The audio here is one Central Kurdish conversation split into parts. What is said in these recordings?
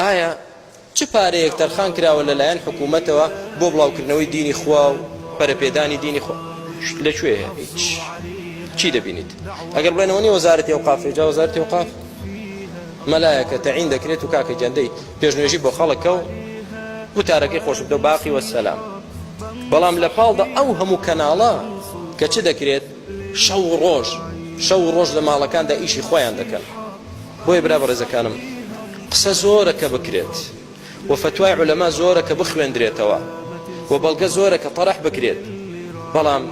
ئایا چ پارەیەک تەرخان کراوە لەلایەن حکوومەتەوە بۆ بڵاوکردنەوەی دینی خوا و پەرەپێدانی دینی خوا لەکوێ هەیە؟ هیچ. چی دەبینیت؟ ئەگەر بڵێنەوە نیە وەزارەتی ئەوقاف جا وەزارەتی ئەوقاف مەلایەکە تەعین دەکرێت و کاکە جەندەی پێشنوێژی بۆ خەڵکە و وتارەکەی خۆش بدە و باقی وەسەلام. بەڵام لە پاڵدا ئەو هەموو کەناڵە کە چ دەکرێت شەو ڕۆژ لە ماڵەکاندا ئیشی خۆیان دەکەن. بۆیە برا بەڕێزەکانم قسە زۆرە کە بکرێت و فتوای عولەما زۆرە کە بخوێندرێتەوە و بەڵگە زۆرە کە طەرح بکرێت، بەڵام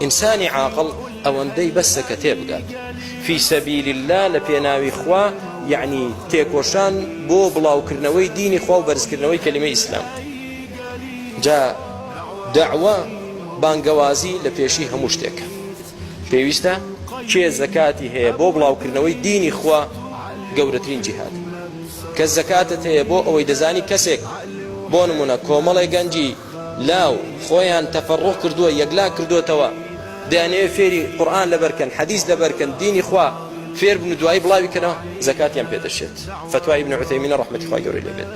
ئینسانی عاقڵ ئەوەندەی بەسە کە تێبگات فی سەبیل الله لە پێناوی خوا، یعنی تێکۆشان بۆ بڵاوکردنەوەی دینی خوا و بەرزکردنەوەی کەلیمەی ئیسلام. جا دەعوە بانگەوازی لە پێشی هەموو شتێکە. پێویستە کێ زەکاتی هەیە بۆ بڵاوکردنەوەی دینی خوا گەورەترین جیهاد. کە زەکاتت هەیە بۆ ئەوەی دەزانی کەسێک بۆ نمونە کۆمەڵی گەنجی لاو خۆیان تەفەڕۆ کردووە یەکلا کردوتەوە دەیانەوێت فێری قورئان لەبەرکەن حەدیث لەبەرکەن دینی خوا فێر بن و دوایی بڵاوی کەنەوە زەکاتیان پێدەشێت. فتوای ئیبن عوثەیمین ڕەحمەتی خوای گەورەی لێبێت.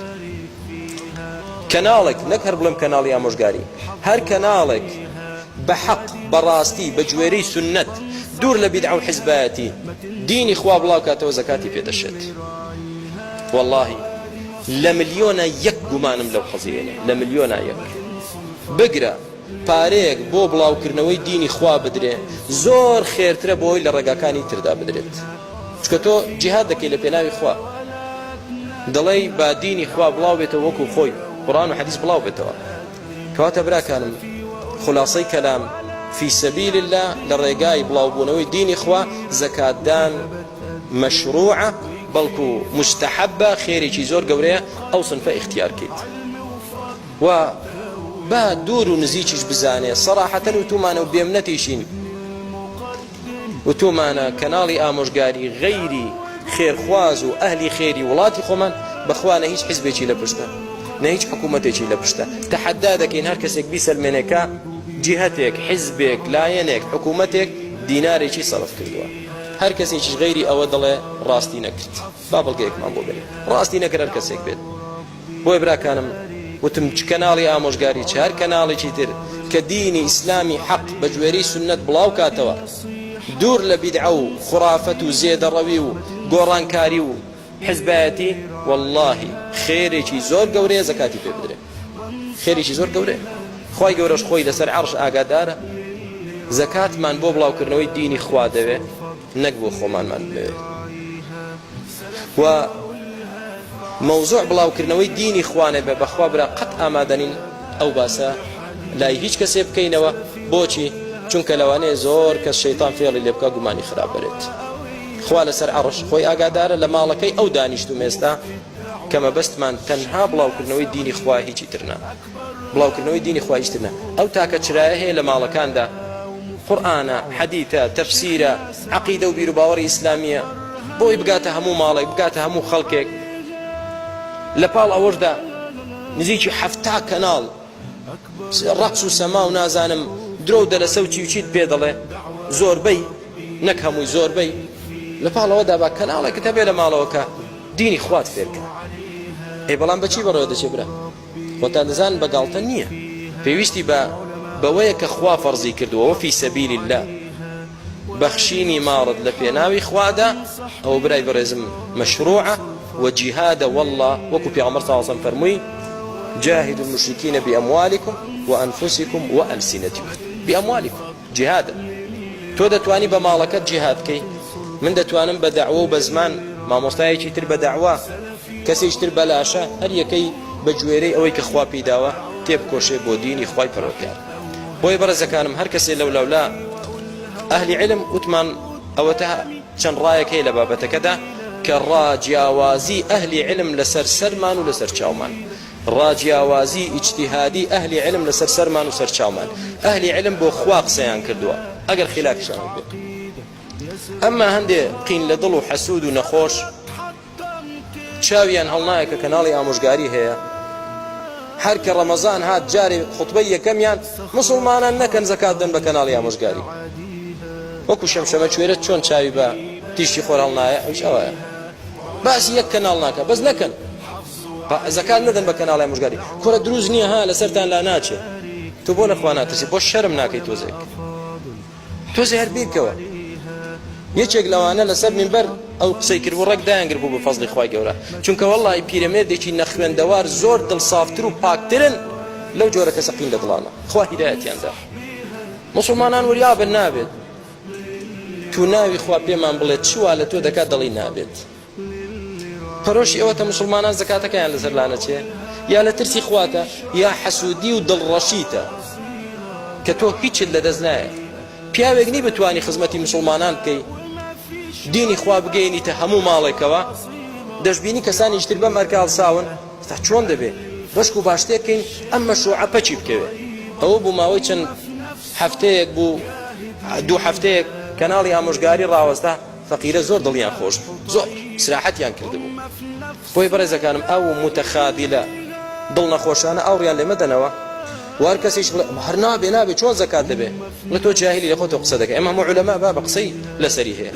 کەناڵێک نەک هەر بڵێم کەناڵی ئامۆژگاری، هەر کەناڵێک بە حەق بەڕاستی بە گوێرەی سنەت دوور لە بیدعە و حیزبایەتی دینی خوا بڵاو کاتەوە زەکاتی پێدەشێت. واللهی لە ملیۆنە یەک گومانم لەو قەزیەیە، لە ملیۆنە یەک. بگرە پارەیەک بۆ بڵاوکردنەوەی دینی خوا بدرێ زۆر خێرترە بۆی لە ڕێگاکانی تردا بدرێت. چکە تۆ جیهاد دەکەی لە پێناوی خوا، دەڵێی با دینی خوا بڵاو بێتەوە وەکو خۆی قورئان و حەدیث بڵاو بێتەوە. کەواتە براکانم خلاصەی کەلام فی سەبیل الله لە ڕێگای بڵاوبوونەوەی دینی خوا زەکاتدان مەشروعە، بەڵکو مستحبە، خێرێکی زۆر گەورەیە ئەو سنفە اختیار کەیت. و با دوور و نزیکیش بزانێ سەراحەتەن وتومانە و بێمنەتیشین وتومانە کەناڵی ئامۆژگاری غەیری خێرخواز و ئەهلی خێری وڵاتی خۆمان بەخوا نە هیچ حیزبێکی لە پشتە نە هیچ حکوومەتێکی لە پشتە. تەحەدا دەکەین هەر کەسێک بیسەلمێنێکە جیهەتێک حیزبێک لایەنێک حکوومەتێک دینارێکی سەرف کردووە، هەر کەسێکیش غەیری ئەوە دەڵێ ڕاستی نەکرد. با بەڵگەیەکمان بۆ بێت ڕاستی نەکرد هەر کەسێک بێت. بۆیە براکانم وتم چ کەناڵی ئامۆژگاری چ هەر کەناڵێکی تر کە دینی ئیسلامی حەق بە گوێرەی سنەت بڵاو کاتەوە دوور لە بیدعە و خوڕافەت و زێدەڕەوی و گۆڕانکاری و حیزبایەتی، واللهی خێرێکی زۆر گەورەیە زەکاتی پێ بدرێ. خێرێکی زۆر گەورەیە. خوای گەورەش خۆی لەسەر عەرش ئاگادارە زەکاتمان بۆ بڵاوکردنەوەی دینی خوا دەوێ نەک بۆ خۆمانمان بوێت. و مەوزوع بڵاوکردنەوەی دینی خوانێ بێ بەخوا برا قەت ئامادەنین ئەو باسە لای هیچ کەسێ بکەینەوە. بۆچی؟ چونکە لەوانەیە زۆر کەس شەیتان فێڵی لێ بکە گومانی خراپ بێت. خوا لەسەر عەرش خۆی ئاگادارە لە ماڵەکەی ئەو دانیشتوم ئێستا کە مەبەستمان تەنها بڵاوکردنەوەی دینی خوا هیچی تر نا، بڵاوکردنەوەی دینی خوا هیچ تر نا. ئەو تاکە چرایە هەیە لە ماڵەکاندا قورئانە، حەدیثە، تەفسیرە، عەقیدە و بیر و باوەڕی ئیسلامیە، بۆی بگاتە هەموو ماڵێک بگاتە هەموو خەڵکێک. لە پاڵ ئەوەشدا نزیکی 70 کەناڵ ڕەقس و سەما و نازانم درۆ و دەرەسە و چی پێ دەڵێ، زۆربەی نەک هەمووی زۆربەی لە پاڵەوەدا با کەناڵێکت هەبێ لە ماڵەوەکە دینی خوات فێرکە. ئێ بەڵام بەچی بەڕێوە دەچێ برا؟ خۆتان دەزانن بەگاڵتە نییە، پێویستی بەوەیە کە خوا فەرزی کردووەوە فی سەبیل الله بەخشینی ماڵت لە پێناوی خوادا، ئەوە برای بەڕێزم مەشروعە وجهاد. والله وكو پیغمبر صلى الله عليه وسلم فرموي جاهدوا المشركين بأموالكم وأنفسكم وألسنتكم. بأموالكم جهاد. تو دەتوانی بە ماڵەکەت جهاد کەی، من دەتوانم بە دەعوە و بە زمان مامۆستایەکی تر بە دەعوە، کەسێکی تر بەلاشە، هەر یەکەی بە گوێرەی ئەوەی کە خوا پێداوە تێبکۆشێ بۆ دینی خوای پەروەردگار. بۆیە بەڕێزەکانم هەر کەسێ لەولا ئەهلی علم وتمان ئەوەتە چەند ڕایەک هەیە لە بابەتەکەدا کە ڕاجیاوازی ئەهلی علم لەسەر سەرمان و لەسەر چاومان، ڕاجیاوازی ئیجتیهادی ئەهلی علم لەسەر سەرمان و سەر چاومان. ئەهلی علم بۆ خوا قسەیان کردووە ئەگەر خلافیشان بێت. ئەمما هەندێ قین لە دڵ و حەسوود و نەخۆش چاویان هەڵنایە کە کەناڵی ئامۆژگاری هەیە، هەر کە ڕەمەزان هات جارێ خوتبەی یەکەمیان مسڵمانان نەکەن زەکات دەن بە کەناڵی ئامۆژگاری. وەکو شەمشەمە کوێرە چۆن چاوی بە تیشی خۆر هەڵنایە، ئەوش ئەوەیە باسی یەک کەناڵ ناکە، بەس نەکەن زەکات نەدەن بە کەناڵی ئامۆژگاری کۆرە دروست نییە ها لەسەرتان لا ناچێت تو بۆ لەخوا ناترسی بۆ شەرم ناکەی تۆزێ هەر بیرکەوە یەکێک لەوانە لەسەر منبەر ئەو قسەی کرد و ڕێک دایانگر بوو بە فەزڵی خوای گەورە چونکە وەڵڵی پیرەمێردێکی نەخوێندەوار زۆر دڵسافتر و پاکترن لەو جۆرە کەسە قین لە دڵانە خوا هیدایەتیاندا مسلمانان وریابن نابێت تو ناوی خوا پێمان بڵێت چوا لە تۆ دەکات دڵی نابێت پەرۆشی ئەوەتە مسلمانان زەکاتەکەیان لەسەر لانەچێ یا لە ترسی خواتە یا حەسوودی و دڵڕەشیتە کە تۆ هیچت لەدەست نایە پیاوێک نی بتوانی خزمەتی مسلمانان بکەی دینی خوا بگەینیتە هەموو ماڵێکەوە دەشبینی کەسانی تر بەم ئەرکاڵ ساون تا چۆن دەبێت بەشک و باشتێکین ئەم مەشروعە پەچی بکەوێت ئەوە بوو ماوەی چەند هەفتەیەک بوو 2 هەفتەیەک کەناڵی ئامۆژگاری ڕاوەستا فەقیرە زۆر دڵیان خۆش بوو زۆر سراحەتیان کردبوو بۆی بەڕێزەکانم ئەو متەخابیلە دڵ نەخۆشانە ئاوڕیان لێمە دەنەوە وار کەسیش هەر نابێ چۆن زەکات دەبێ لە تۆ جاهلی لە خۆتۆ قسە دەکەی ئەمە هەموو عولەما با بە قسەی لەسەری هەیە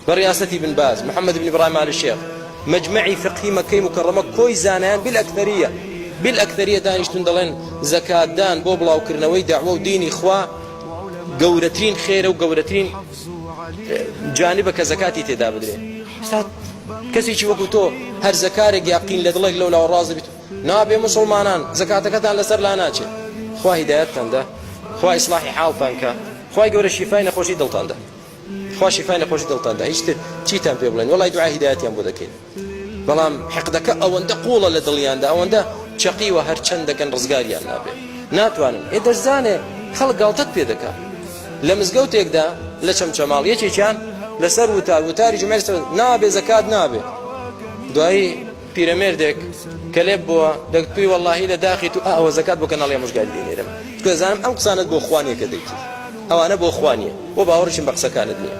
بەڕیاسەتی بن باز محەممەد بن ئیبراهیم آل الشێخ مەجمەعی فقهی مەکەی مکەڕەمە کۆی زانایان بالئەکتەریە دانیشتون دەڵێن زەکاتدان بۆ بڵاوکردنەوەی داعوە و دینی خوا گەورەترین خێرە و گەورەترین جانبە کە زەکاتی تێدا بدرێت کەسێکی وەکو تۆ هەر زەکارێک یاقین لە دڵێک لەولا ڕازە بیت نابێ مسلمانان زەکاتەکەتان لەسەر لا ناچێت خوا هیدایەتتاندا خوا ئیسلاحی حاڵتان کە خوای گەورە شیفای نەخۆشی دڵتاندا خوا شیفای نەخۆشی دڵتاندا هیچ تر چیتان پێ بڵێن وەڵای دوعای هیدایەتیان بۆ دەکەین بەڵام حەقدەکە ئەوەندە قوڵە لە دڵیاندا ئەوەندە چەقیوە هەر چەند دەکەن ڕزگاریان نابێت ناتوانن دەشزانێ خەڵک گاڵتەت پێ دەکات لە مزگەوتێکدا لە چەمچەماڵ یەکێکیان لەسەر وتاری جمعێ نابێ زەکات نابێ دوایی پیرەمێردێک کە لێب بووە دەکتوی وەڵڵاهی لە داخی تو ئەوە زەکات بۆ کەناڵی ئامۆژگاری دێنێرم گوێزانم ئەم قسانت بۆ خوانیە کە دەیتی ئەوانە بۆ خوانیە بۆ باوەڕشین بە قسەکانت نییە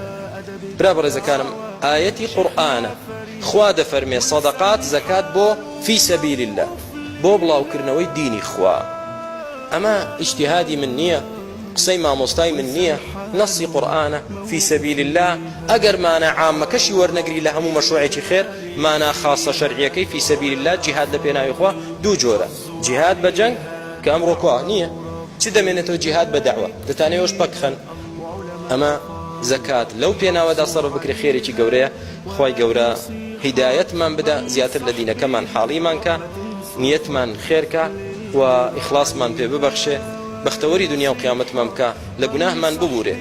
برا بەڕێزەکانم ئایەتی قورئانە خوا دەفەرمێ سەدەقات زەکات بۆ فی سەبیل الله بۆ بڵاوکردنەوەی دینی خوا ئەمە ئیجتیهادی من نییە قسەی مامۆستای من نییە نەسی قورئانە فی سەبیل الله ئەگەر مانە عامەکەشی وەرنەگری لە هەموو مەشروعێکی خێر مانە خاصە شەرعیەکەی فی سەبیل الله جیهاد لە پێناوی خوا دوو جۆرە جیهاد بە جەنگ کە ئەمڕۆ کوا نییە چ دەمێنێتەوە جیهاد بە دەعوە دەتانەوەش پەکخەن ئەمە زەکات لەو پێناوەدا سەرف بکرێ خێرێکی گەورەیە خوای گەورە هیدایەتمان بدە زیاتر لە دینەکەمان حاڵیمان کە نیەتمان خێرکە و ئیخلاسمان پێ ببەخشێ بەختەوەری دنیا و قیامەتمان بکە لە گوناهمان ببورێ